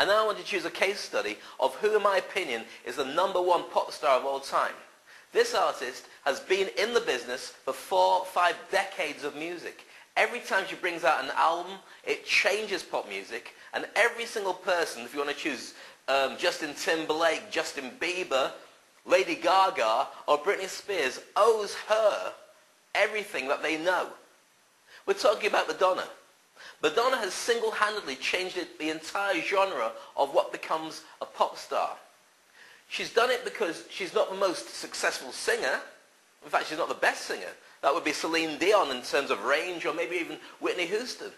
And now I want to choose a case study of who, in my opinion, is the #1 pop star of all time. This artist has been in the business for 4 or 5 decades of music. Every time she brings out an album, it changes pop music, and every single person, if you want to choose Justin Timberlake, Justin Bieber, Lady Gaga, or Britney Spears, owes her everything that they know. We're talking about Madonna. Madonna has single-handedly changed the entire genre of what becomes a pop star. She's done it because she's not the most successful singer. In fact, she's not the best singer. That would be Celine Dion in terms of range, or maybe even Whitney Houston.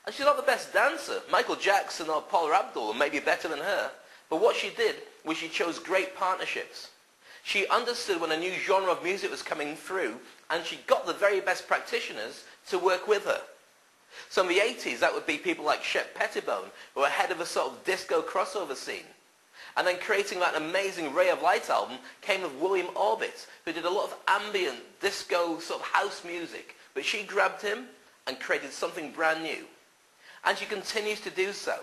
And she's not the best dancer. Michael Jackson or Paula Abdul may be better than her. But what she did was she chose great partnerships. She understood when a new genre of music was coming through, and she got the very best practitioners to work with her. So in the 80s, that would be people like Shep Pettibone, who were ahead of a sort of disco crossover scene. And then creating that amazing Ray of Light album came with William Orbit, who did a lot of ambient, disco, sort of house music. But she grabbed him and created something brand new. And she continues to do so.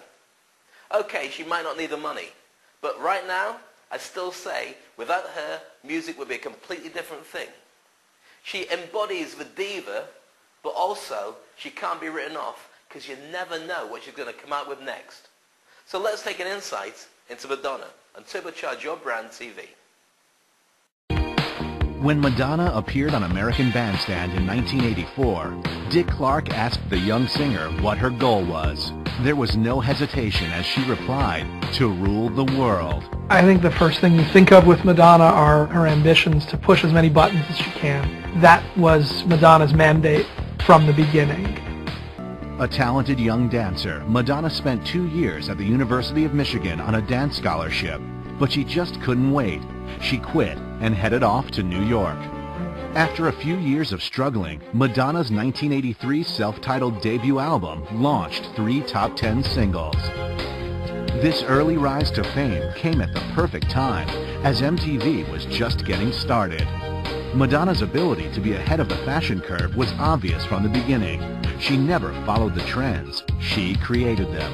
Okay, she might not need the money. But right now, I still say, without her, music would be a completely different thing. She embodies the diva, but also she can't be written off because you never know what she's going to come out with next. So let's take an insight into Madonna and turbocharge your brand TV. When Madonna appeared on American Bandstand in 1984, Dick Clark asked the young singer what her goal was. There was no hesitation as she replied, to rule the world. I think the first thing you think of with Madonna are her ambitions to push as many buttons as she can. That was Madonna's mandate from the beginning. A talented young dancer, Madonna spent 2 years at the University of Michigan on a dance scholarship, but she just couldn't wait. She quit and headed off to New York. After a few years of struggling, Madonna's 1983 self-titled debut album launched 3 top 10 singles. This early rise to fame came at the perfect time, as MTV was just getting started. Madonna's ability to be ahead of the fashion curve was obvious from the beginning. She never followed the trends. She created them.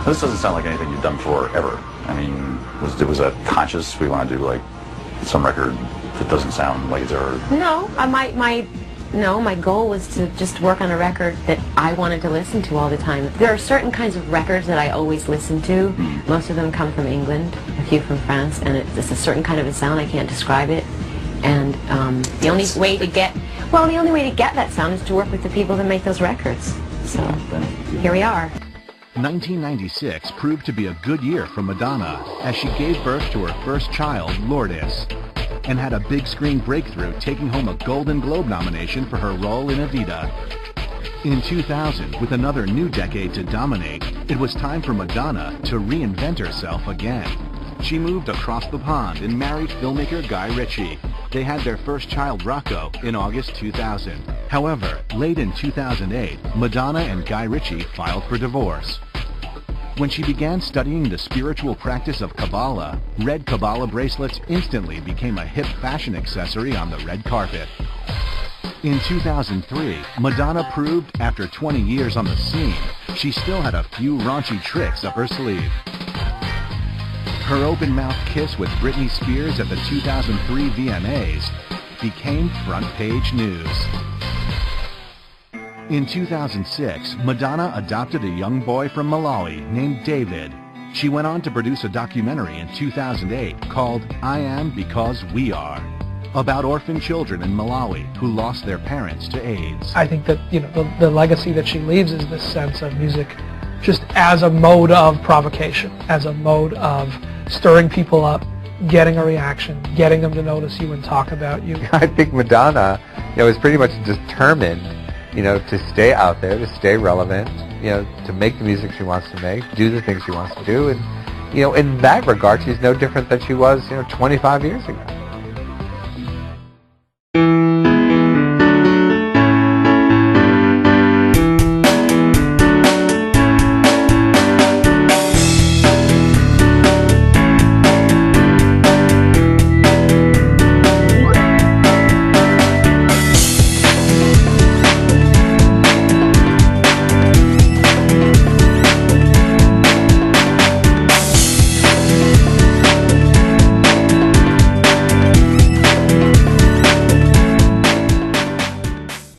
This doesn't sound like anything you've done before, ever. I mean, was that conscious? We want to do like some record that doesn't sound like it's ever... No, my goal was to just work on a record that I wanted to listen to all the time. There are certain kinds of records that I always listen to. Most of them come from England, a few from France, and it's a certain kind of a sound. I can't describe it. And the only way to get that sound is to work with the people that make those records. So here we are. 1996 proved to be a good year for Madonna as she gave birth to her first child, Lourdes, and had a big screen breakthrough, taking home a Golden Globe nomination for her role in Evita. In 2000, with another new decade to dominate, it was time for Madonna to reinvent herself again. She moved across the pond and married filmmaker Guy Ritchie. They had their first child, Rocco, in August 2000. However, late in 2008, Madonna and Guy Ritchie filed for divorce. When she began studying the spiritual practice of Kabbalah, red Kabbalah bracelets instantly became a hip fashion accessory on the red carpet. In 2003, Madonna proved, after 20 years on the scene, she still had a few raunchy tricks up her sleeve. Her open-mouth kiss with Britney Spears at the 2003 VMAs became front-page news. In 2006, Madonna adopted a young boy from Malawi named David. She went on to produce a documentary in 2008 called I Am Because We Are, about orphan children in Malawi who lost their parents to AIDS. I think that, the legacy that she leaves is this sense of music just as a mode of provocation, as a mode of stirring people up, getting a reaction, getting them to notice you and talk about you. I think Madonna, is pretty much determined, to stay out there, to stay relevant, to make the music she wants to make, do the things she wants to do, and, in that regard, she's no different than she was, 25 years ago.